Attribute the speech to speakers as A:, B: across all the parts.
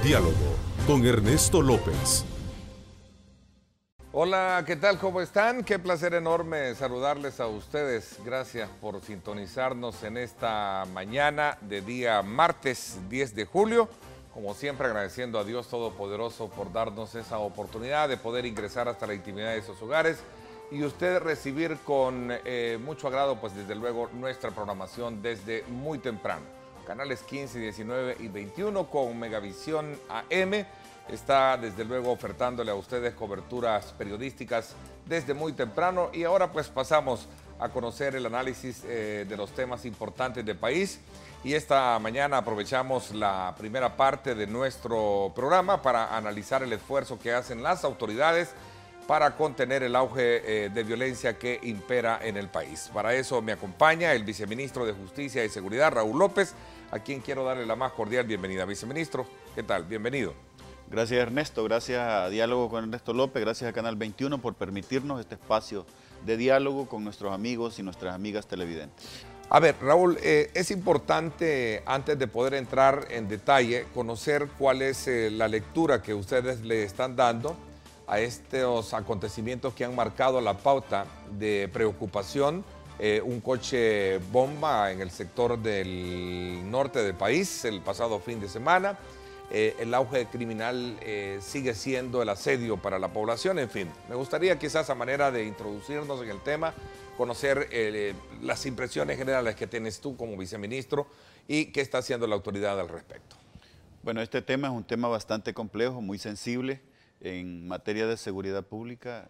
A: Diálogo con Ernesto López.
B: Hola, ¿qué tal? ¿Cómo están? Qué placer enorme saludarles a ustedes. Gracias por sintonizarnos en esta mañana de día martes 10 de julio. Como siempre, agradeciendo a Dios Todopoderoso por darnos esa oportunidad de poder ingresar hasta la intimidad de sus hogares y usted recibir con mucho agrado, pues desde luego, nuestra programación desde muy temprano. Canales 15, 19 y 21 con Megavisión AM. Está desde luego ofertándole a ustedes coberturas periodísticas desde muy temprano y ahora pues pasamos a conocer el análisis de los temas importantes del país y esta mañana aprovechamos la primera parte de nuestro programa para analizar el esfuerzo que hacen las autoridades para contener el auge de violencia que impera en el país. Para eso me acompaña el viceministro de Justicia y Seguridad, Raúl López, a quien quiero darle la más cordial bienvenida. Viceministro, ¿qué tal? Bienvenido.
C: Gracias Ernesto, gracias a Diálogo con Ernesto López, gracias a Canal 21 por permitirnos este espacio de diálogo con nuestros amigos y nuestras amigas televidentes.
B: A ver, Raúl, es importante, antes de poder entrar en detalle, conocer cuál es la lectura que ustedes le están dando a estos acontecimientos que han marcado la pauta de preocupación. Un coche bomba en el sector del norte del país el pasado fin de semana. El auge criminal sigue siendo el asedio para la población. En fin, me gustaría quizás a manera de introducirnos en el tema, conocer las impresiones generales que tienes tú como viceministro y qué está haciendo la autoridad al respecto.
C: Bueno, este tema es un tema bastante complejo, muy sensible. En materia de seguridad pública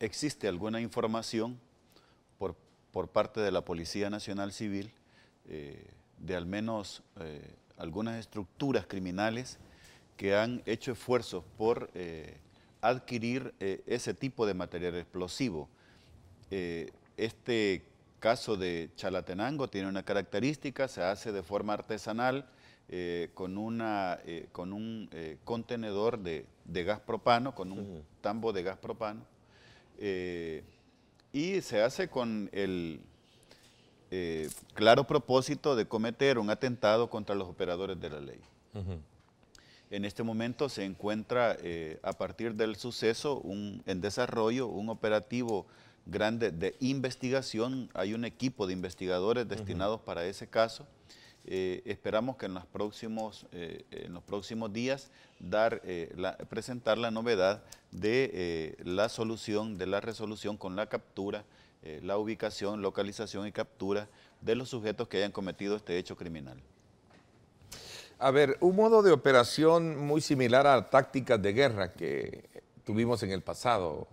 C: existe alguna información por parte de la Policía Nacional Civil de al menos algunas estructuras criminales que han hecho esfuerzos por adquirir ese tipo de material explosivo. Este caso de Chalatenango tiene una característica, se hace de forma artesanal con un contenedor de gas propano, con un tambo de gas propano, y se hace con el claro propósito de cometer un atentado contra los operadores de la ley. En este momento se encuentra, a partir del suceso, en desarrollo un operativo grande de investigación. Hay un equipo de investigadores destinados para ese caso. Esperamos que en los próximos días presentar la novedad de la resolución con la captura, la ubicación, localización y captura de los sujetos que hayan cometido este hecho criminal.
B: A ver, un modo de operación muy similar a tácticas de guerra que tuvimos en el pasado.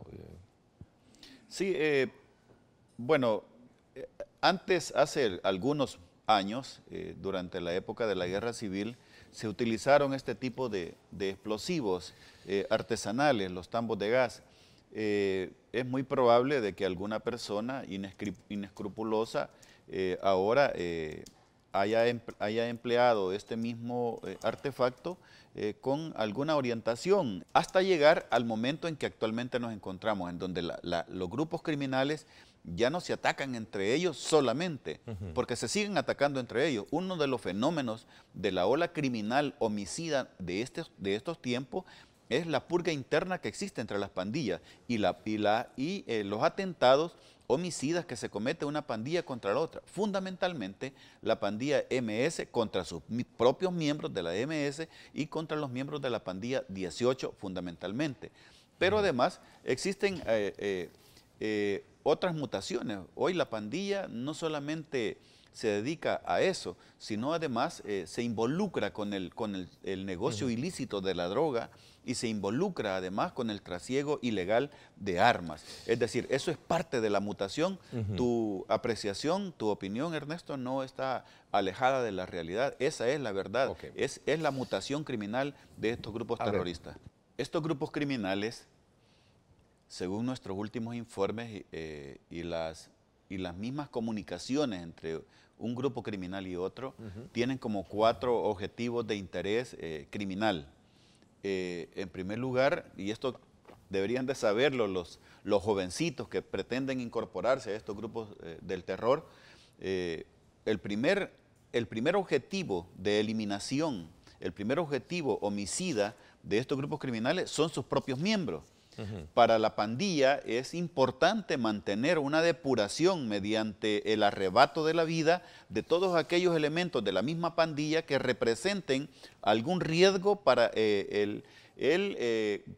C: Sí, bueno, antes, hace algunos años, durante la época de la Guerra Civil, se utilizaron este tipo de explosivos artesanales, los tambos de gas. Es muy probable de que alguna persona inescrupulosa ahora haya empleado este mismo artefacto con alguna orientación, hasta llegar al momento en que actualmente nos encontramos, en donde los grupos criminales ya no se atacan entre ellos solamente, porque se siguen atacando entre ellos. Uno de los fenómenos de la ola criminal homicida de estos tiempos es la purga interna que existe entre las pandillas y los atentados homicidas que se comete una pandilla contra la otra. Fundamentalmente la pandilla MS contra sus propios miembros de la MS y contra los miembros de la pandilla 18 fundamentalmente. Pero además existen otras mutaciones. Hoy la pandilla no solamente se dedica a eso, sino además se involucra con el negocio ilícito de la droga y se involucra además con el trasiego ilegal de armas. Es decir, eso es parte de la mutación. Tu apreciación, tu opinión, Ernesto, no está alejada de la realidad. Esa es la verdad.
B: Okay.
C: Es la mutación criminal de estos grupos terroristas. Estos grupos criminales, según nuestros últimos informes y las mismas comunicaciones entre un grupo criminal y otro, tienen como 4 objetivos de interés criminal. En primer lugar, y esto deberían de saberlo los jovencitos que pretenden incorporarse a estos grupos del terror, el primer objetivo de eliminación el primer objetivo homicida de estos grupos criminales son sus propios miembros. Para la pandilla es importante mantener una depuración mediante el arrebato de la vida de todos aquellos elementos de la misma pandilla que representen algún riesgo para,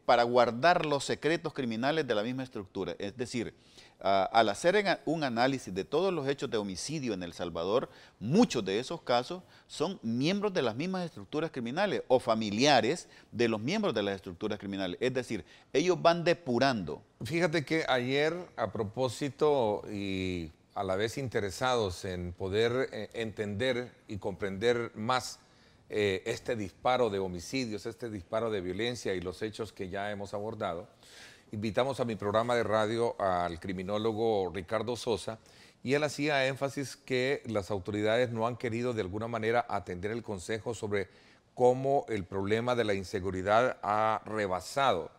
C: para guardar los secretos criminales de la misma estructura. Es decir, al hacer un análisis de todos los hechos de homicidio en El Salvador, muchos de esos casos son miembros de las mismas estructuras criminales o familiares de los miembros de las estructuras criminales. Es decir, ellos van depurando.
B: Fíjate que ayer, a propósito y a la vez interesados en poder entender y comprender más este disparo de homicidios, este disparo de violencia y los hechos que ya hemos abordado, invitamos a mi programa de radio al criminólogo Ricardo Sosa y él hacía énfasis que las autoridades no han querido de alguna manera atender el consejo sobre cómo el problema de la inseguridad ha rebasado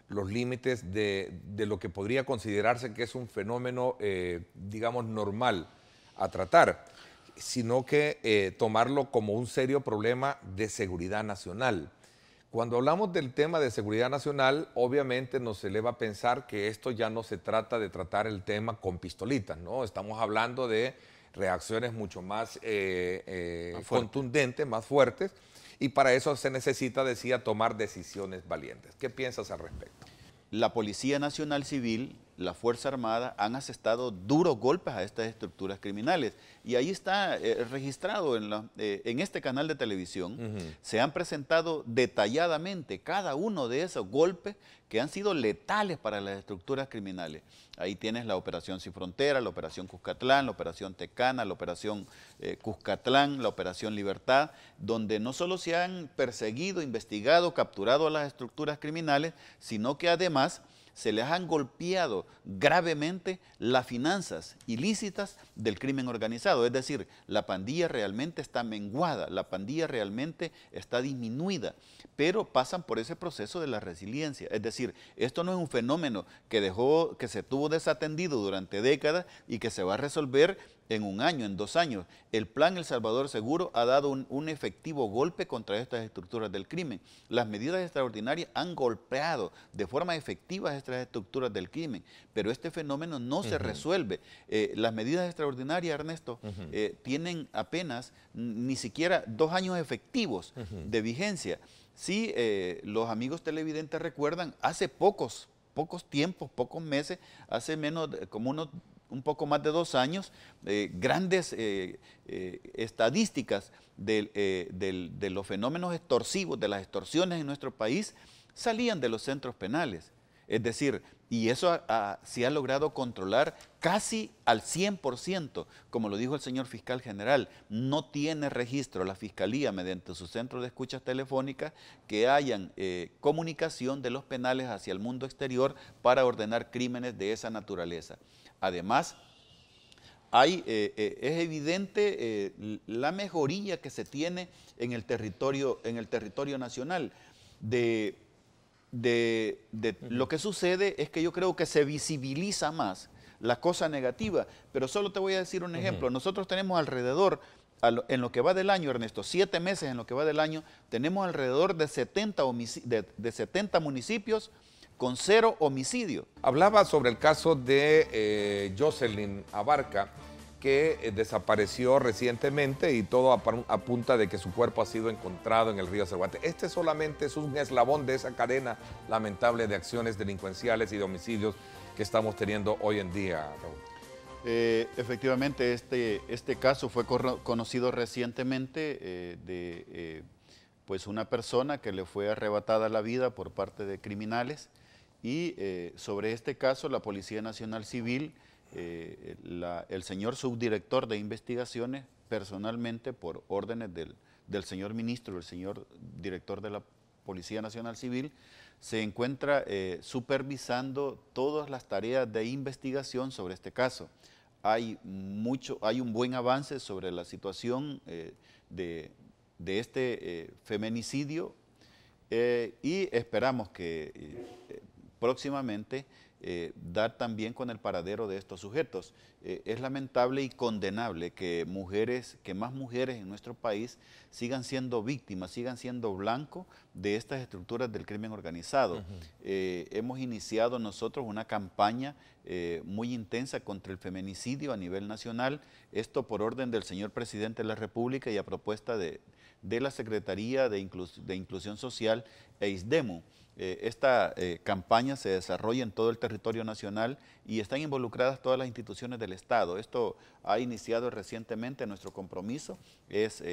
B: los límites de lo que podría considerarse que es un fenómeno, digamos, normal a tratar, sino que tomarlo como un serio problema de seguridad nacional. Cuando hablamos del tema de seguridad nacional, obviamente nos eleva a pensar que esto ya no se trata de tratar el tema con pistolitas, ¿no? Estamos hablando de reacciones mucho más contundentes, más fuertes, y para eso se necesita, decía, tomar decisiones valientes. ¿Qué piensas al respecto?
C: La Policía Nacional Civil, la Fuerza Armada han asestado duros golpes a estas estructuras criminales y ahí está registrado en este canal de televisión. Se han presentado detalladamente cada uno de esos golpes que han sido letales para las estructuras criminales. Ahí tienes la Operación Sin Frontera, la Operación Cuscatlán, la Operación Tecana, la Operación Cuscatlán, la Operación Libertad, donde no solo se han perseguido, investigado, capturado a las estructuras criminales, sino que además se les han golpeado gravemente las finanzas ilícitas del crimen organizado. Es decir, la pandilla realmente está menguada, la pandilla realmente está disminuida, pero pasan por ese proceso de la resiliencia. Es decir, esto no es un fenómeno que se tuvo desatendido durante décadas y que se va a resolver en un año, en 2 años. El Plan El Salvador Seguro ha dado un efectivo golpe contra estas estructuras del crimen. Las medidas extraordinarias han golpeado de forma efectiva estas estructuras del crimen, pero este fenómeno no se resuelve. Las medidas extraordinarias, Ernesto, tienen apenas ni siquiera 2 años efectivos de vigencia. Sí, los amigos televidentes recuerdan, hace pocos tiempos, pocos meses, hace menos, como un poco más de 2 años, grandes estadísticas de los fenómenos extorsivos, de las extorsiones en nuestro país, salían de los centros penales. Es decir, y eso se ha logrado controlar casi al 100%, como lo dijo el señor fiscal general. No tiene registro la Fiscalía mediante su centro de escuchas telefónicas que hayan comunicación de los penales hacia el mundo exterior para ordenar crímenes de esa naturaleza. Además, es evidente la mejoría que se tiene en el territorio nacional. Lo que sucede es que yo creo que se visibiliza más la cosa negativa, pero solo te voy a decir un ejemplo. Nosotros tenemos alrededor, en lo que va del año, Ernesto, 7 meses en lo que va del año, tenemos alrededor de 70 municipios con 0 homicidios.
B: Hablaba sobre el caso de Jocelyn Abarca, que desapareció recientemente y todo apunta de que su cuerpo ha sido encontrado en el río Zaguate. Este solamente es un eslabón de esa cadena lamentable de acciones delincuenciales y de homicidios que estamos teniendo hoy en día, Raúl.
C: Efectivamente, este caso fue conocido recientemente pues una persona que le fue arrebatada la vida por parte de criminales y sobre este caso la Policía Nacional Civil, el señor subdirector de investigaciones, personalmente por órdenes del señor ministro, el señor director de la Policía Nacional Civil, se encuentra supervisando todas las tareas de investigación sobre este caso. Hay un buen avance sobre la situación de este feminicidio y esperamos que próximamente dar también con el paradero de estos sujetos. Es lamentable y condenable que más mujeres en nuestro país sigan siendo víctimas, sigan siendo blanco de estas estructuras del crimen organizado. Hemos iniciado nosotros una campaña muy intensa contra el feminicidio a nivel nacional, esto por orden del señor presidente de la República y a propuesta de la Secretaría de Inclusión Social e ISDEMU. Esta campaña se desarrolla en todo el territorio nacional y están involucradas todas las instituciones del Estado. Esto ha iniciado recientemente. Nuestro compromiso es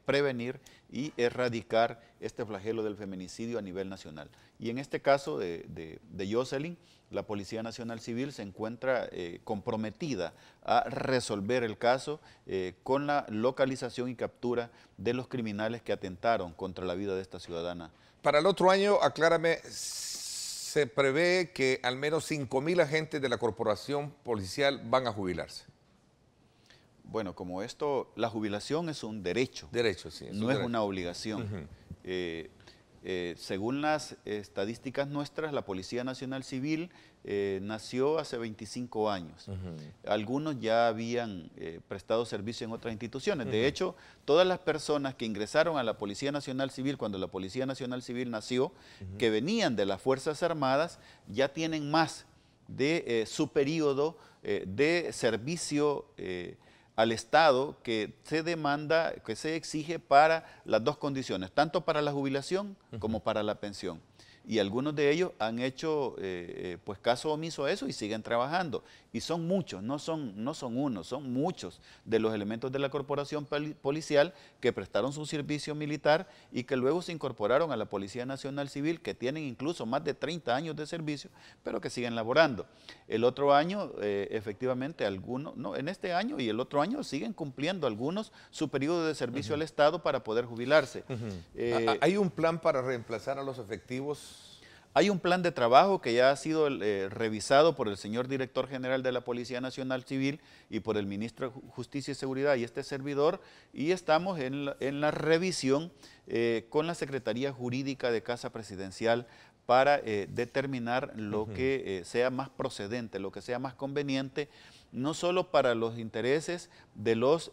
C: prevenir y erradicar este flagelo del feminicidio a nivel nacional. Y en este caso de Jocelyn, la Policía Nacional Civil se encuentra comprometida a resolver el caso con la localización y captura de los criminales que atentaron contra la vida de esta ciudadana.
B: Para el otro año, aclárame, se prevé que al menos 5,000 agentes de la corporación policial van a jubilarse.
C: Bueno, como la jubilación es un derecho.
B: Derecho, sí.
C: No es una obligación. Según las estadísticas nuestras, la Policía Nacional Civil nació hace 25 años. Algunos ya habían prestado servicio en otras instituciones. De hecho, todas las personas que ingresaron a la Policía Nacional Civil cuando la Policía Nacional Civil nació, que venían de las Fuerzas Armadas, ya tienen más de su periodo de servicio al Estado que se demanda, que se exige para las dos condiciones, tanto para la jubilación como para la pensión. Y algunos de ellos han hecho pues caso omiso a eso y siguen trabajando. Y son muchos, no son uno, son muchos de los elementos de la corporación policial que prestaron su servicio militar y que luego se incorporaron a la Policía Nacional Civil, que tienen incluso más de 30 años de servicio, pero que siguen laborando. El otro año, efectivamente, en este año y el otro año siguen cumpliendo algunos su periodo de servicio al Estado para poder jubilarse.
B: ¿Hay un plan para reemplazar a los efectivos?
C: Hay un plan de trabajo que ya ha sido revisado por el señor director general de la Policía Nacional Civil y por el ministro de Justicia y Seguridad y este servidor, y estamos en la revisión con la Secretaría Jurídica de Casa Presidencial para determinar lo que sea más procedente, lo que sea más conveniente, no solo para los intereses de los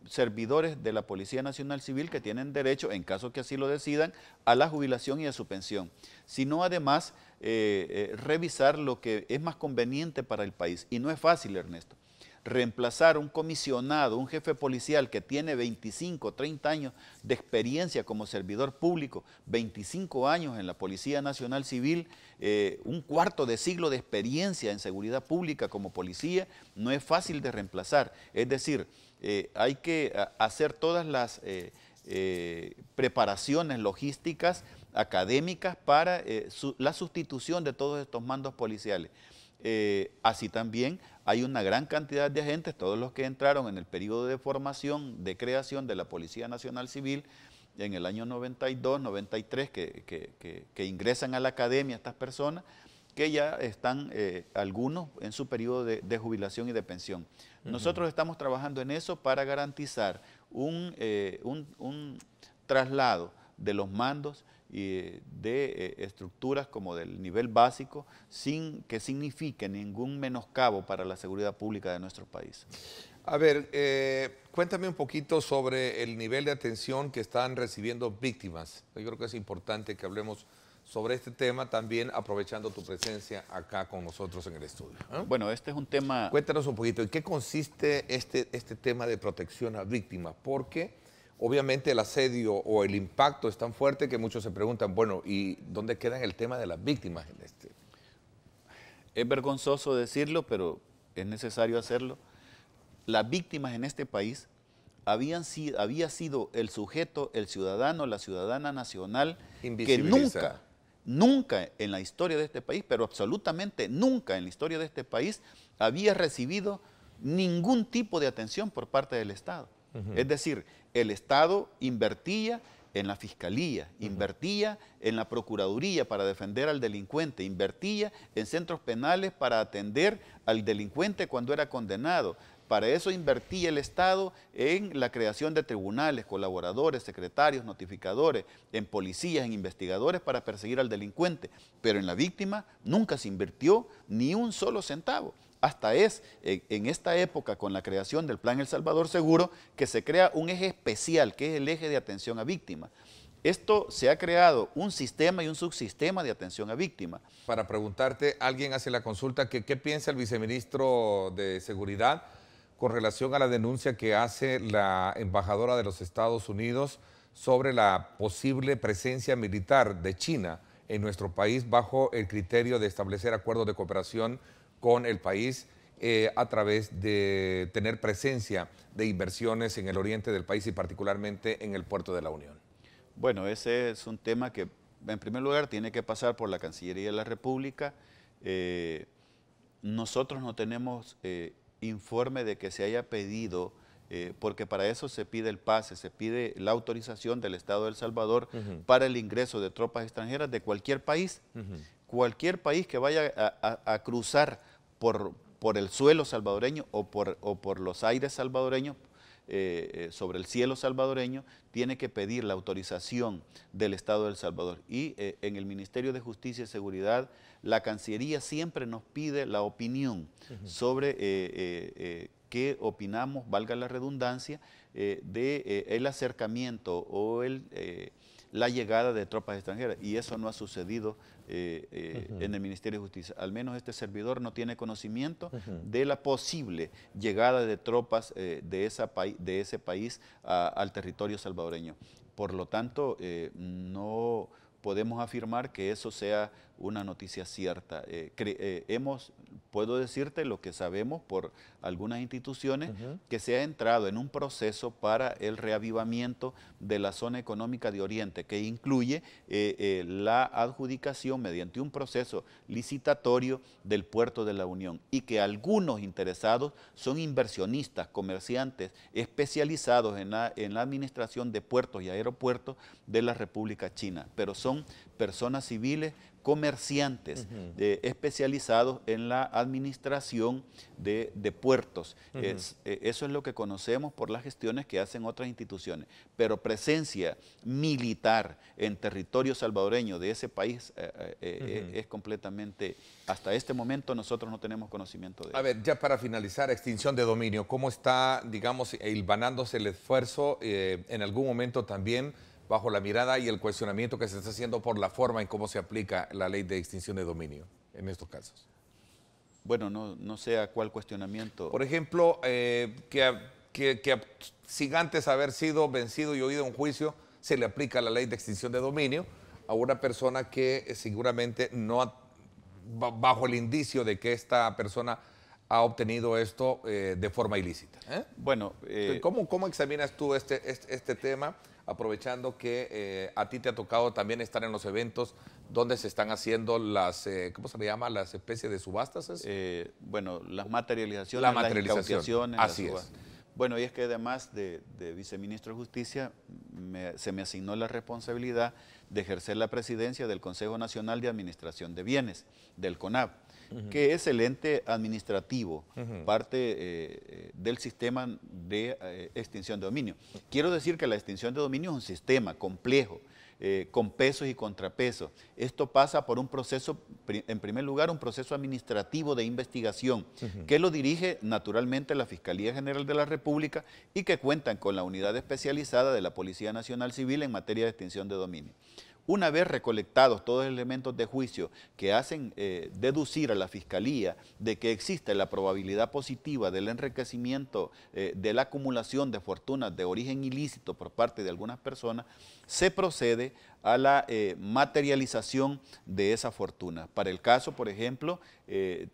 C: servidores de la Policía Nacional Civil que tienen derecho, en caso que así lo decidan, a la jubilación y a su pensión, sino además revisar lo que es más conveniente para el país. Y no es fácil, Ernesto. Reemplazar un comisionado, un jefe policial que tiene 25, 30 años de experiencia como servidor público, 25 años en la Policía Nacional Civil, un cuarto de siglo de experiencia en seguridad pública como policía, no es fácil de reemplazar. Es decir, hay que hacer todas las preparaciones logísticas, académicas para la sustitución de todos estos mandos policiales. Así también hay una gran cantidad de agentes, todos los que entraron en el periodo de formación, de creación de la Policía Nacional Civil en el año 92, 93, que ingresan a la academia estas personas, que ya están algunos en su periodo de jubilación y de pensión. Nosotros estamos trabajando en eso para garantizar un traslado de los mandos y de estructuras como del nivel básico sin que signifique ningún menoscabo para la seguridad pública de nuestro país.
B: A ver, cuéntame un poquito sobre el nivel de atención que están recibiendo víctimas. Yo creo que es importante que hablemos sobre este tema también aprovechando tu presencia acá con nosotros en el estudio.
C: Bueno, este es un tema...
B: Cuéntanos un poquito, ¿en qué consiste este tema de protección a víctimas? Porque obviamente el asedio o el impacto es tan fuerte que muchos se preguntan, bueno, ¿y dónde queda el tema de las víctimas?
C: Es vergonzoso decirlo, pero es necesario hacerlo. Las víctimas en este país había sido el sujeto, el ciudadano, la ciudadana nacional que nunca en la historia de este país, pero absolutamente nunca en la historia de este país había recibido ningún tipo de atención por parte del Estado. Es decir, el Estado invertía en la Fiscalía, invertía en la Procuraduría para defender al delincuente, invertía en centros penales para atender al delincuente cuando era condenado, Para eso invertía el Estado en la creación de tribunales, colaboradores, secretarios, notificadores, en policías, en investigadores para perseguir al delincuente. Pero en la víctima nunca se invirtió ni un solo centavo. Hasta es en esta época, con la creación del Plan El Salvador Seguro, que se crea un eje especial, que es el eje de atención a víctimas. Esto se ha creado un sistema y un subsistema de atención a víctimas.
B: Para preguntarte, alguien hace la consulta, que ¿qué piensa el viceministro de Seguridad con relación a la denuncia que hace la embajadora de los Estados Unidos sobre la posible presencia militar de China en nuestro país bajo el criterio de establecer acuerdos de cooperación con el país a través de tener presencia de inversiones en el oriente del país y particularmente en el puerto de la Unión?
C: Bueno, ese es un tema que, en primer lugar, tiene que pasar por la Cancillería de la República. Nosotros no tenemos informe de que se haya pedido, porque para eso se pide el pase, se pide la autorización del Estado de El Salvador para el ingreso de tropas extranjeras de cualquier país. Cualquier país que vaya a cruzar por el suelo salvadoreño o por los aires salvadoreños, sobre el cielo salvadoreño, tiene que pedir la autorización del Estado de El Salvador. Y en el Ministerio de Justicia y Seguridad, la Cancillería siempre nos pide la opinión sobre qué opinamos, valga la redundancia, del acercamiento o la llegada de tropas extranjeras. Y eso no ha sucedido en el Ministerio de Justicia. Al menos este servidor no tiene conocimiento de la posible llegada de tropas de ese país al territorio salvadoreño. Por lo tanto, no podemos afirmar que eso sea una noticia cierta. Puedo decirte lo que sabemos por algunas instituciones, que se ha entrado en un proceso para el reavivamiento de la zona económica de Oriente, que incluye la adjudicación mediante un proceso licitatorio del puerto de la Unión, y que algunos interesados son inversionistas, comerciantes especializados en la administración de puertos y aeropuertos de la República China, pero son personas civiles, comerciantes especializados en la administración de puertos. Eso es lo que conocemos por las gestiones que hacen otras instituciones, pero presencia militar en territorio salvadoreño de ese país es completamente, hasta este momento nosotros no tenemos conocimiento de eso.
B: A ver, ya para finalizar, extinción de dominio, ¿cómo está, digamos, hilvanándose el esfuerzo en algún momento también bajo la mirada y el cuestionamiento que se está haciendo por la forma en cómo se aplica la ley de extinción de dominio en estos casos?
C: Bueno, no sé a cuál cuestionamiento.
B: Por ejemplo, que sin antes haber sido vencido y oído en juicio, se le aplica la ley de extinción de dominio a una persona que seguramente no, bajo el indicio de que esta persona ha obtenido esto de forma ilícita.
C: Bueno,
B: ¿Cómo examinas tú este tema, aprovechando que a ti te ha tocado también estar en los eventos donde se están haciendo las, ¿cómo se le llama? Las especies de subastas.
C: Bueno, las materializaciones,
B: la materialización.
C: las incautaciones.
B: Así es.
C: Bueno, y es que además de viceministro de Justicia, se me asignó la responsabilidad de ejercer la presidencia del Consejo Nacional de Administración de Bienes, del CONAB, que es el ente administrativo, parte del sistema de extinción de dominio. Quiero decir que la extinción de dominio es un sistema complejo, con pesos y contrapesos. Esto pasa por un proceso, en primer lugar, un proceso administrativo de investigación, que lo dirige naturalmente la Fiscalía General de la República y que cuentan con la unidad especializada de la Policía Nacional Civil en materia de extinción de dominio. Una vez recolectados todos los elementos de juicio que hacen deducir a la Fiscalía de que existe la probabilidad positiva del enriquecimiento, de la acumulación de fortunas de origen ilícito por parte de algunas personas, se procede a la materialización de esa fortuna. Para el caso, por ejemplo,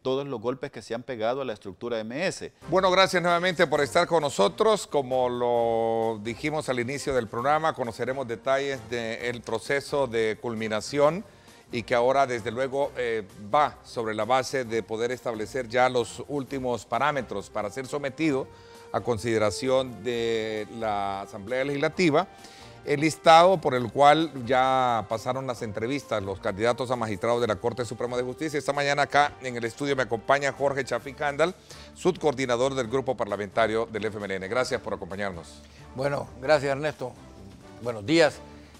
C: todos los golpes que se han pegado a la estructura MS.
B: Bueno, gracias nuevamente por estar con nosotros. Como lo dijimos al inicio del programa, conoceremos detalles del proceso de culminación y que ahora, desde luego, va sobre la base de poder establecer ya los últimos parámetros para ser sometido a consideración de la Asamblea Legislativa. el listado por el cual ya pasaron las entrevistas los candidatos a magistrados de la Corte Suprema de Justicia. Esta mañana acá en el estudio me acompaña Jorge Chafik Andal, subcoordinador del grupo parlamentario del FMLN. Gracias por acompañarnos.
D: Bueno, gracias Ernesto. Buenos días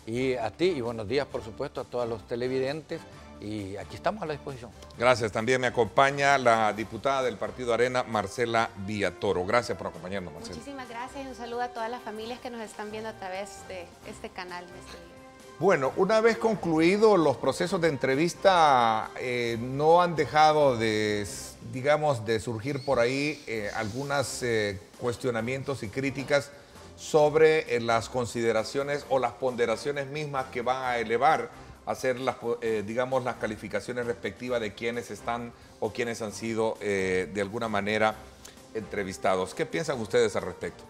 D: y a ti y buenos días por supuesto a todos los televidentes. Y aquí estamos a la disposición.
B: Gracias. También me acompaña la diputada del Partido Arena, Marcela Villatoro. Gracias por acompañarnos, Marcela.
E: Muchísimas gracias y un saludo a todas las familias que nos están viendo a través de este canal.
B: Bueno, una vez concluidos los procesos de entrevista, no han dejado de, digamos, de surgir por ahí algunos cuestionamientos y críticas sobre las consideraciones o las ponderaciones mismas que van a elevar hacer las, digamos, las calificaciones respectivas de quienes están o quienes han sido de alguna manera entrevistados. ¿Qué piensan ustedes al respecto?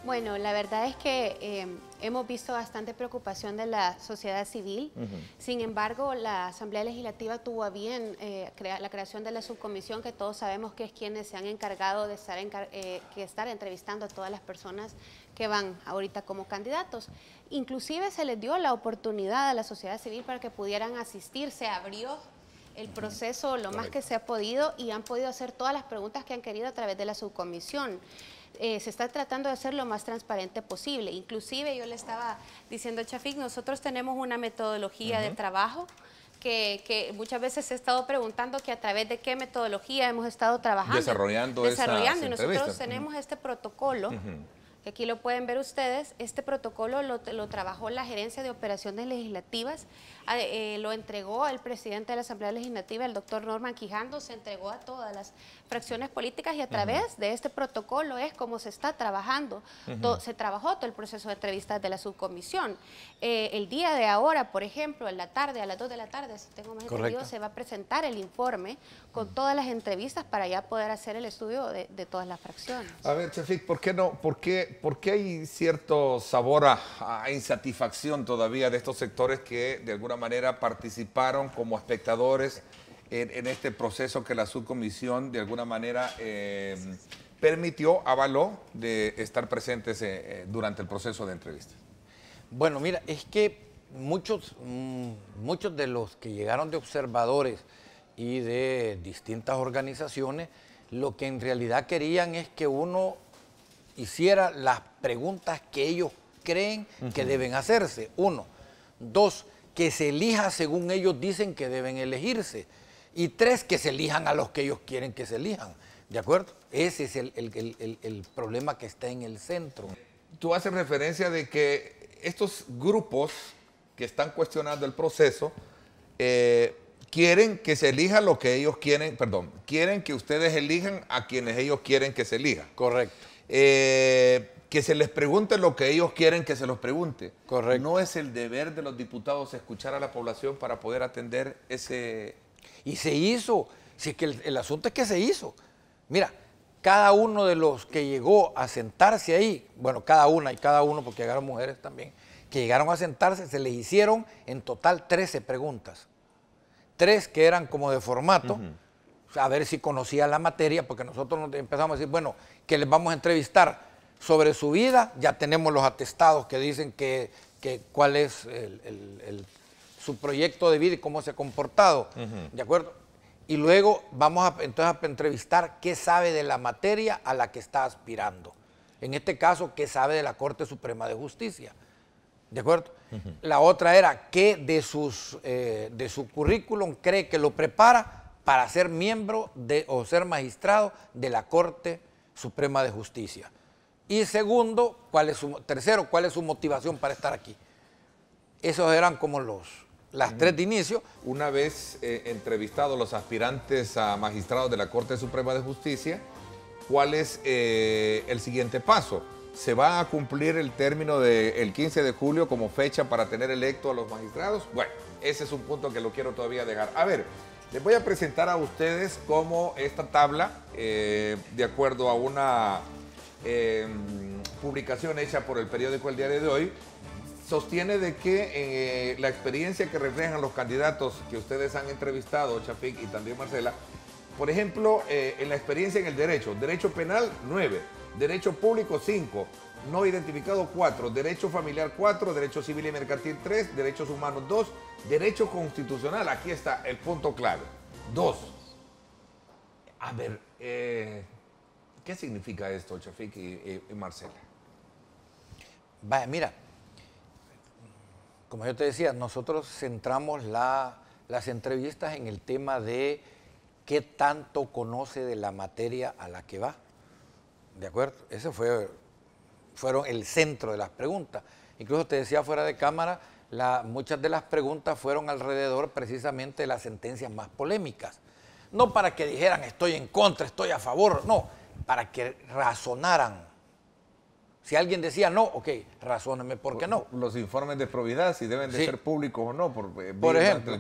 E: Bueno, la verdad es que hemos visto bastante preocupación de la sociedad civil. Sin embargo, la Asamblea Legislativa tuvo a bien la creación de la subcomisión, que todos sabemos que es quienes se han encargado de estar entrevistando a todas las personas que van ahorita como candidatos. Inclusive se les dio la oportunidad a la sociedad civil para que pudieran asistir, se abrió el proceso lo más que se ha podido y han podido hacer todas las preguntas que han querido a través de la subcomisión. Se está tratando de hacer lo más transparente posible. Inclusive yo le estaba diciendo a Chafik, nosotros tenemos una metodología de trabajo que muchas veces se ha estado preguntando que a través de qué metodología hemos estado trabajando.
B: Desarrollando
E: y nosotros tenemos este protocolo. Que aquí lo pueden ver ustedes, este protocolo lo trabajó la Gerencia de Operaciones Legislativas, lo entregó el presidente de la Asamblea Legislativa, el doctor Norman Quijano, se entregó a todas las fracciones políticas y a través de este protocolo es como se está trabajando, se trabajó todo el proceso de entrevistas de la subcomisión. El día de ahora, por ejemplo, en la tarde, a las 2 de la tarde, si tengo más entendido, se va a presentar el informe con todas las entrevistas para ya poder hacer el estudio de todas las fracciones.
B: A ver, Chafik, ¿por qué hay cierto sabor a insatisfacción todavía de estos sectores que de alguna manera participaron como espectadores en este proceso que la subcomisión de alguna manera avaló de estar presentes durante el proceso de entrevistas?
D: Bueno, mira, es que muchos de los que llegaron de observadores y de distintas organizaciones, lo que en realidad querían es que uno hiciera las preguntas que ellos creen que deben hacerse. 1. 2, que se elija según ellos dicen que deben elegirse. Y 3, que se elijan a los que ellos quieren que se elijan. ¿De acuerdo? Ese es el problema que está en el centro.
B: Tú haces referencia de que estos grupos que están cuestionando el proceso quieren que se elija lo que ellos quieren, quieren que ustedes elijan a quienes ellos quieren que se elija.
D: Correcto.
B: Que se les pregunte lo que ellos quieren que se los pregunte.
D: Correcto.
B: ¿No es el deber de los diputados escuchar a la población para poder atender ese...?
D: Y se hizo, si es que el asunto es que se hizo. Mira, cada uno de los que llegó a sentarse ahí, bueno, cada uno, porque llegaron mujeres también, que llegaron a sentarse, se les hicieron en total 13 preguntas. 3 que eran como de formato, a ver si conocía la materia, porque nosotros nos empezamos a decir, bueno, que les vamos a entrevistar sobre su vida, ya tenemos los atestados que dicen que cuál es su proyecto de vida y cómo se ha comportado, ¿de acuerdo? Y luego vamos entonces a entrevistar qué sabe de la materia a la que está aspirando. En este caso, qué sabe de la Corte Suprema de Justicia, ¿de acuerdo? La otra era qué de su currículum cree que lo prepara para ser miembro o ser magistrado de la Corte Suprema de Justicia. Y segundo, tercero, ¿cuál es su motivación para estar aquí? Esos eran como las 3 de inicio.
B: Una vez entrevistados los aspirantes a magistrados de la Corte Suprema de Justicia, ¿cuál es el siguiente paso? ¿Se va a cumplir el término del 15 de julio como fecha para tener electo a los magistrados? Bueno, ese es un punto que lo quiero todavía dejar. A ver, les voy a presentar a ustedes cómo esta tabla, de acuerdo a una publicación hecha por el periódico El Diario de Hoy, sostiene de que la experiencia que reflejan los candidatos que ustedes han entrevistado, Chafik y también Marcela, por ejemplo, en la experiencia en el derecho penal, 9, derecho público 5, no identificado 4, derecho familiar 4, derecho civil y mercantil 3, derechos humanos 2, derecho constitucional, aquí está el punto clave, 2. A ver, ¿qué significa esto, Chafik y Marcela?
D: Vaya, mira, como yo te decía, nosotros centramos las entrevistas en el tema de qué tanto conoce de la materia a la que va. ¿De acuerdo? Ese fueron el centro de las preguntas. Incluso te decía fuera de cámara, muchas de las preguntas fueron alrededor precisamente de las sentencias más polémicas. No para que dijeran estoy en contra, estoy a favor, no, para que razonaran. Si alguien decía no, ok, razóneme por qué no.
B: Los informes de probidad, si deben de ser públicos o no.
D: Por ejemplo,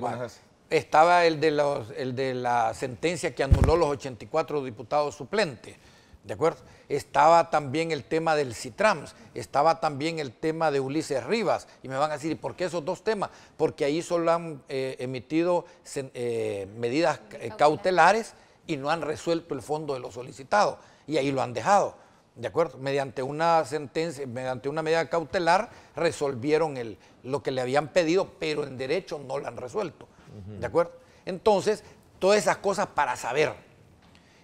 D: estaba el de la sentencia que anuló los 84 diputados suplentes, ¿de acuerdo? Estaba también el tema del CITRAMS, estaba también el tema de Ulises Rivas, y me van a decir, ¿y por qué esos dos temas? Porque ahí solo han emitido medidas cautelares y no han resuelto el fondo de lo solicitado, y ahí lo han dejado, ¿de acuerdo? Mediante una sentencia, mediante una medida cautelar, resolvieron lo que le habían pedido, pero en derecho no lo han resuelto, ¿de acuerdo? Entonces, todas esas cosas para saber.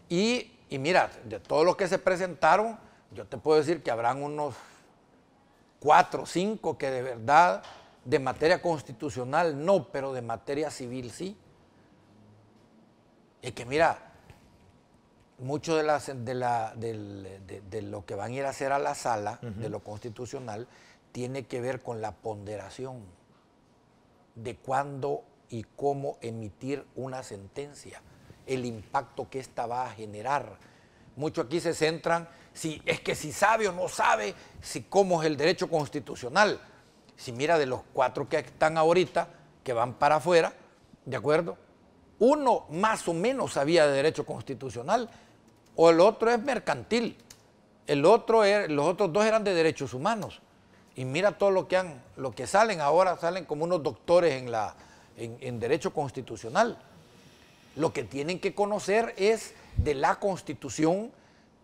D: Y mira, de todos los que se presentaron, yo te puedo decir que habrán unos 4 o 5 que de verdad, de materia constitucional no, pero de materia civil sí. Es que mira, mucho de lo que van a ir a hacer a la sala, de lo constitucional, tiene que ver con la ponderación de cuándo y cómo emitir una sentencia, el impacto que ésta va a generar. Muchos aquí se centran, si sabe o no sabe, cómo es el derecho constitucional. Si mira, de los 4 que están ahorita, que van para afuera, ¿de acuerdo? Uno más o menos sabía de derecho constitucional, o el otro es mercantil, los otros 2 eran de derechos humanos. Y mira todo lo que salen ahora, salen como unos doctores en derecho constitucional. Lo que tienen que conocer es de la Constitución,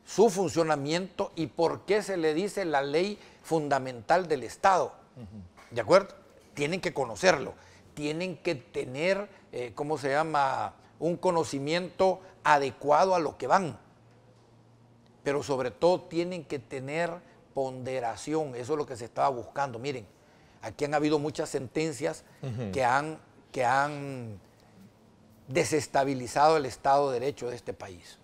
D: su funcionamiento y por qué se le dice la ley fundamental del Estado. ¿De acuerdo? Tienen que conocerlo. Tienen que tener, un conocimiento adecuado a lo que van. Pero sobre todo tienen que tener ponderación. Eso es lo que se estaba buscando. Miren, aquí han habido muchas sentencias que han desestabilizado el Estado de Derecho de este país,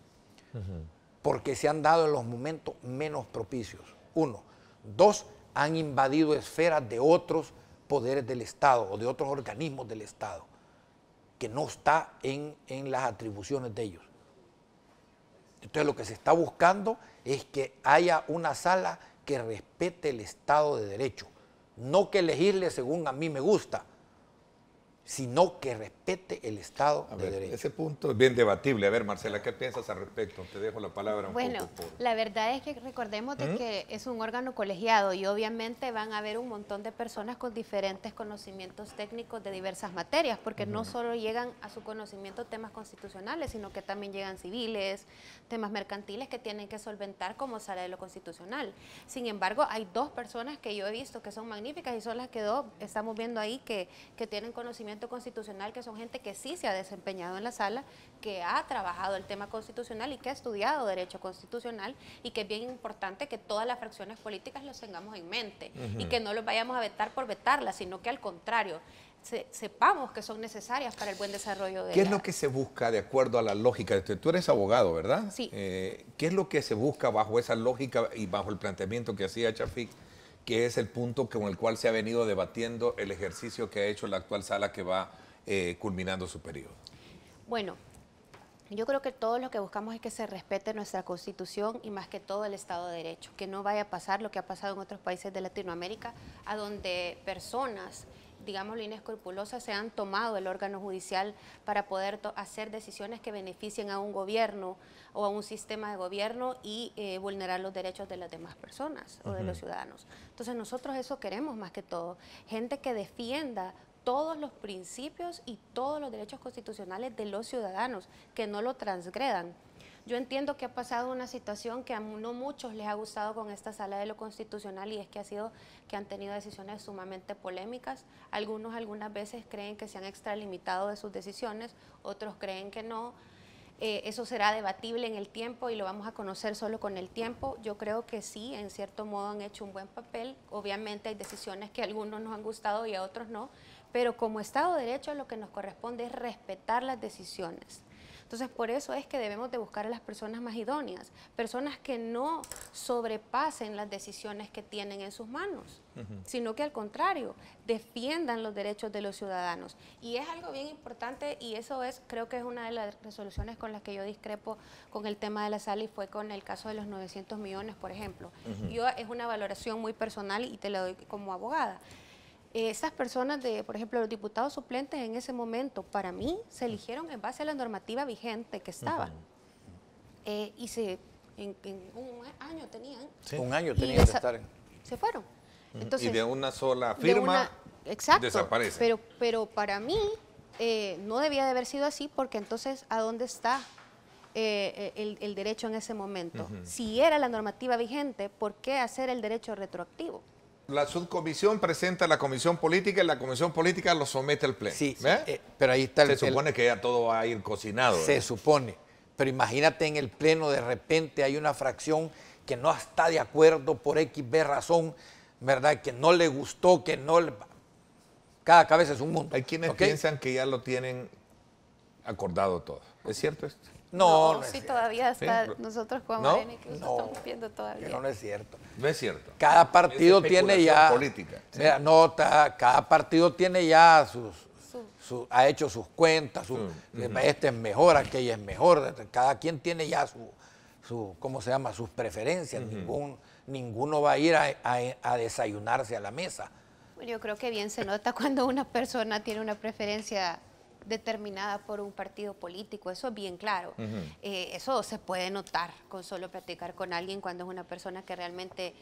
D: porque se han dado en los momentos menos propicios. 1. 2, han invadido esferas de otros poderes del Estado o de otros organismos del Estado, que no está en las atribuciones de ellos. Entonces lo que se está buscando es que haya una sala que respete el Estado de Derecho, no que legisle según a mí me gusta, sino que respete el Estado de Derecho.
B: Ese punto es bien debatible. A ver, Marcela, ¿qué piensas al respecto? Te dejo la palabra un poco.
E: Bueno, la verdad es que recordemos de que es un órgano colegiado y obviamente van a haber un montón de personas con diferentes conocimientos técnicos de diversas materias, porque no solo llegan a su conocimiento temas constitucionales, sino que también llegan civiles, temas mercantiles que tienen que solventar como sale de lo constitucional. Sin embargo, hay 2 personas que yo he visto que son magníficas y son las que estamos viendo ahí que tienen conocimiento constitucional, que son gente que sí se ha desempeñado en la sala, que ha trabajado el tema constitucional y que ha estudiado derecho constitucional, y que es bien importante que todas las fracciones políticas los tengamos en mente y que no los vayamos a vetar por vetarlas, sino que al contrario, sepamos que son necesarias para el buen desarrollo de
B: ¿Qué es lo que se busca de acuerdo a la lógica? Tú eres abogado, ¿verdad?
E: Sí.
B: ¿Qué es lo que se busca bajo esa lógica y bajo el planteamiento que hacía Chafik, que es el punto con el cual se ha venido debatiendo el ejercicio que ha hecho la actual sala que va culminando su periodo?
E: Bueno, yo creo que todo lo que buscamos es que se respete nuestra Constitución y más que todo el Estado de Derecho, que no vaya a pasar lo que ha pasado en otros países de Latinoamérica, a donde personas, digámoslo, inescrupulosas, se han tomado el órgano judicial para poder hacer decisiones que beneficien a un gobierno o a un sistema de gobierno y vulnerar los derechos de las demás personas o de los ciudadanos. Entonces nosotros eso queremos más que todo, gente que defienda todos los principios y todos los derechos constitucionales de los ciudadanos, que no lo transgredan. Yo entiendo que ha pasado una situación que a no muchos les ha gustado con esta sala de lo constitucional, y es que han tenido decisiones sumamente polémicas. Algunos algunas veces creen que se han extralimitado de sus decisiones, otros creen que no. Eso será debatible en el tiempo y lo vamos a conocer solo con el tiempo. Yo creo que sí, en cierto modo han hecho un buen papel. Obviamente hay decisiones que a algunos nos han gustado y a otros no, pero como Estado de Derecho lo que nos corresponde es respetar las decisiones. Entonces, por eso es que debemos de buscar a las personas más idóneas, personas que no sobrepasen las decisiones que tienen en sus manos, sino que al contrario, defiendan los derechos de los ciudadanos. Y es algo bien importante, y eso creo que es una de las resoluciones con las que yo discrepo con el tema de la sala, y fue con el caso de los 900 millones, por ejemplo. Es una valoración muy personal y te la doy como abogada. Esas personas, por ejemplo, los diputados suplentes en ese momento, para mí, se eligieron en base a la normativa vigente que estaba. En un año tenían.
D: Sí. Un año tenían que estar.
E: Se fueron. Entonces,
B: y de una sola firma
E: exacto,
B: desaparece.
E: Pero para mí no debía de haber sido así, porque entonces, ¿a dónde está el derecho en ese momento? Si era la normativa vigente, ¿por qué hacer el derecho retroactivo?
B: La subcomisión presenta a la comisión política y la comisión política lo somete al pleno.
D: Sí, pero ahí está
B: Se supone que ya todo va a ir cocinado.
D: Se supone, pero imagínate en el pleno de repente hay una fracción que no está de acuerdo por X, B razón, ¿verdad? Que no le gustó, que no le... Cada cabeza es un mundo.
B: Hay quienes piensan que ya lo tienen acordado todo. ¿Es cierto esto?
E: No, sí, todavía está. ¿Sí? Nosotros como
B: ¿No?
E: Arena que estamos viendo todavía.
D: No es cierto.
B: No es cierto.
D: Cada partido tiene ya
B: política. ¿Sí?
D: Mira, cada partido tiene ya ha hecho sus cuentas, este es mejor, aquella es mejor. Cada quien tiene ya ¿cómo se llama? Sus preferencias. Ninguno va a ir a desayunarse a la mesa.
E: Yo creo que bien se nota cuando una persona tiene una preferencia determinada por un partido político, eso es bien claro. Eso se puede notar con solo platicar con alguien, cuando es una persona que realmente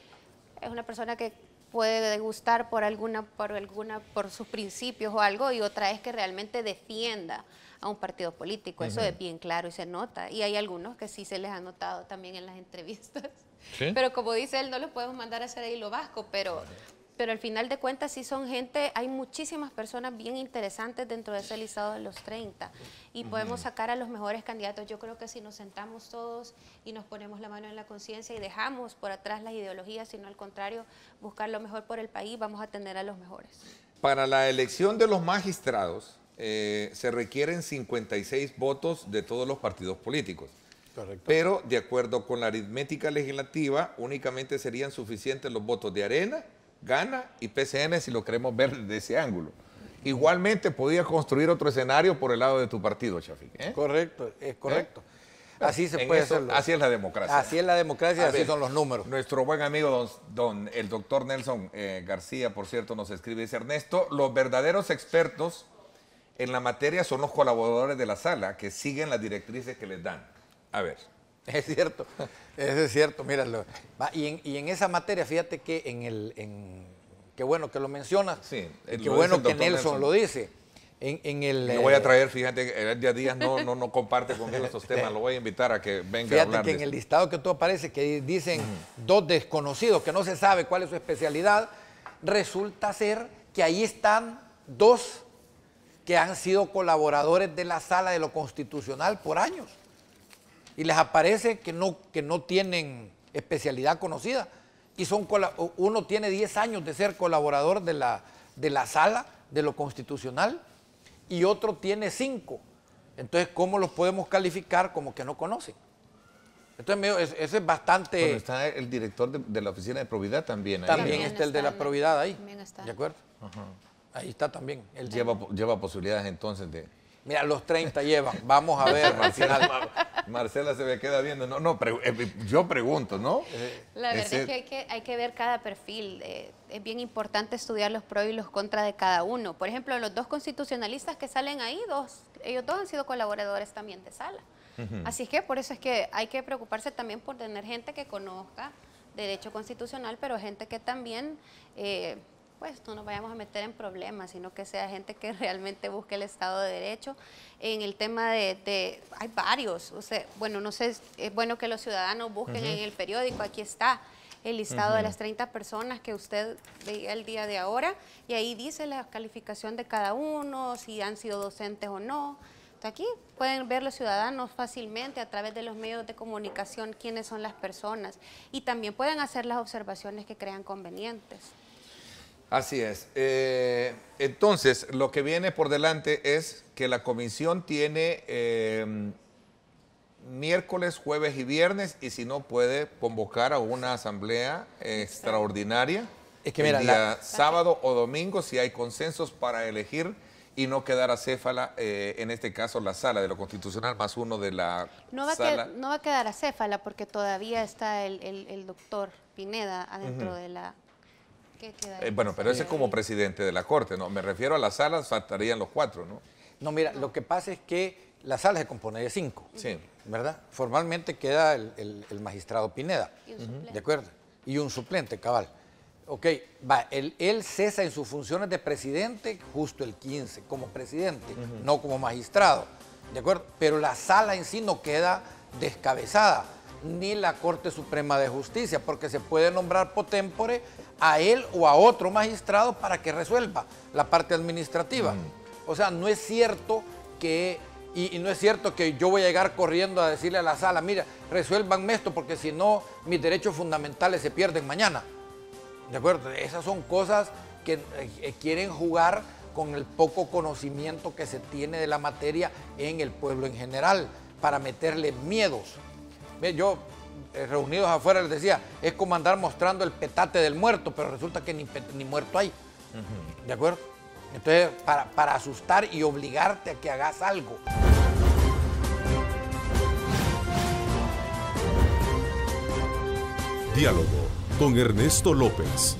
E: es una persona que puede gustar por sus principios o algo, y otra es que realmente defienda a un partido político. Eso es bien claro y se nota. Y hay algunos que sí se les ha notado también en las entrevistas. ¿Sí? Pero como dice él, no los podemos mandar a hacer ahí lo vasco, pero al final de cuentas sí son gente, hay muchísimas personas bien interesantes dentro de ese listado de los 30, y podemos sacar a los mejores candidatos. Yo creo que si nos sentamos todos y nos ponemos la mano en la conciencia y dejamos por atrás las ideologías, sino al contrario, buscar lo mejor por el país, vamos a tener a los mejores.
B: Para la elección de los magistrados se requieren 56 votos de todos los partidos políticos. Correcto. Pero de acuerdo con la aritmética legislativa, únicamente serían suficientes los votos de Arena, Gana y PCN, si lo queremos ver desde ese ángulo. Igualmente podía construir otro escenario por el lado de tu partido, Shafik.
D: Correcto, es correcto. Así se puede hacer.
B: Así es la democracia.
D: Así es la democracia, así son los números.
B: Nuestro buen amigo el doctor Nelson García, por cierto, nos escribe, dice: Ernesto, los verdaderos expertos en la materia son los colaboradores de la sala, que siguen las directrices que les dan. A ver.
D: Es cierto, eso es cierto, míralo. Y en esa materia, fíjate que qué bueno que lo mencionas,
B: sí,
D: qué bueno que Nelson lo dice.
B: Lo voy a traer, fíjate, el día a día no comparte conmigo estos temas, lo voy a invitar a que venga a hablar.
D: Fíjate que en el listado que tú aparece, que dicen dos desconocidos, que no se sabe cuál es su especialidad, resulta ser que ahí están dos que han sido colaboradores de la Sala de lo Constitucional por años. Y les aparece que no tienen especialidad conocida. Y uno tiene 10 años de ser colaborador de la Sala de lo Constitucional y otro tiene 5. Entonces, ¿cómo los podemos calificar como que no conocen? Entonces, eso es bastante...
B: Bueno, está el director de la Oficina de Probidad también. Ahí.
D: También está el de la Probidad ahí.
E: También está.
D: ¿De acuerdo? Ahí está también.
B: Lleva posibilidades entonces de...
D: Mira, los 30 llevan. Vamos a ver al final.
B: Marcela se me queda viendo. Yo pregunto, ¿no?
E: La verdad es que hay que ver cada perfil. Es bien importante estudiar los pros y los contras de cada uno. Por ejemplo, los dos constitucionalistas que salen ahí, ellos dos han sido colaboradores también de sala. Así que por eso es que hay que preocuparse también por tener gente que conozca derecho constitucional, pero gente que también... pues no nos vayamos a meter en problemas, sino que sea gente que realmente busque el Estado de Derecho. En el tema hay varios, o sea, bueno, no sé, es bueno que los ciudadanos busquen en el periódico, aquí está el listado de las 30 personas que usted veía el día de ahora, y ahí dice la calificación de cada uno, si han sido docentes o no. Aquí pueden ver los ciudadanos fácilmente a través de los medios de comunicación quiénes son las personas, y también pueden hacer las observaciones que crean convenientes.
B: Así es. Entonces, lo que viene por delante es que la comisión tiene miércoles, jueves y viernes, y si no puede convocar a una asamblea extraordinaria
D: Es que mira,
B: el día sábado o domingo, si hay consensos para elegir y no quedar acéfala, en este caso la sala de lo constitucional más uno de la sala.
E: No va a quedar acéfala porque todavía está el doctor Pineda adentro de la...
B: bueno, pero ese es como presidente de la Corte, ¿no? Me refiero a las salas, faltarían los 4, ¿no?
D: No, mira, lo que pasa es que la sala se compone de 5,
B: Sí.
D: ¿verdad? Formalmente queda el magistrado Pineda,
E: Y un suplente.
D: ¿de acuerdo? Y un suplente, cabal. Ok, va, él cesa en sus funciones de presidente justo el 15, como presidente, no como magistrado, ¿de acuerdo? Pero la sala en sí no queda descabezada, ni la Corte Suprema de Justicia, porque se puede nombrar po tempore a él o a otro magistrado para que resuelva la parte administrativa. O sea, no es cierto que, y no es cierto que yo voy a llegar corriendo a decirle a la sala, mira, resuélvanme esto, porque si no, mis derechos fundamentales se pierden mañana. ¿De acuerdo? Esas son cosas que quieren jugar con el poco conocimiento que se tiene de la materia en el pueblo en general, para meterle miedos. Yo, reunidos afuera, les decía, es como andar mostrando el petate del muerto, pero resulta que ni muerto hay. ¿De acuerdo? Entonces, para asustar y obligarte a que hagas algo.
A: Diálogo con Ernesto López.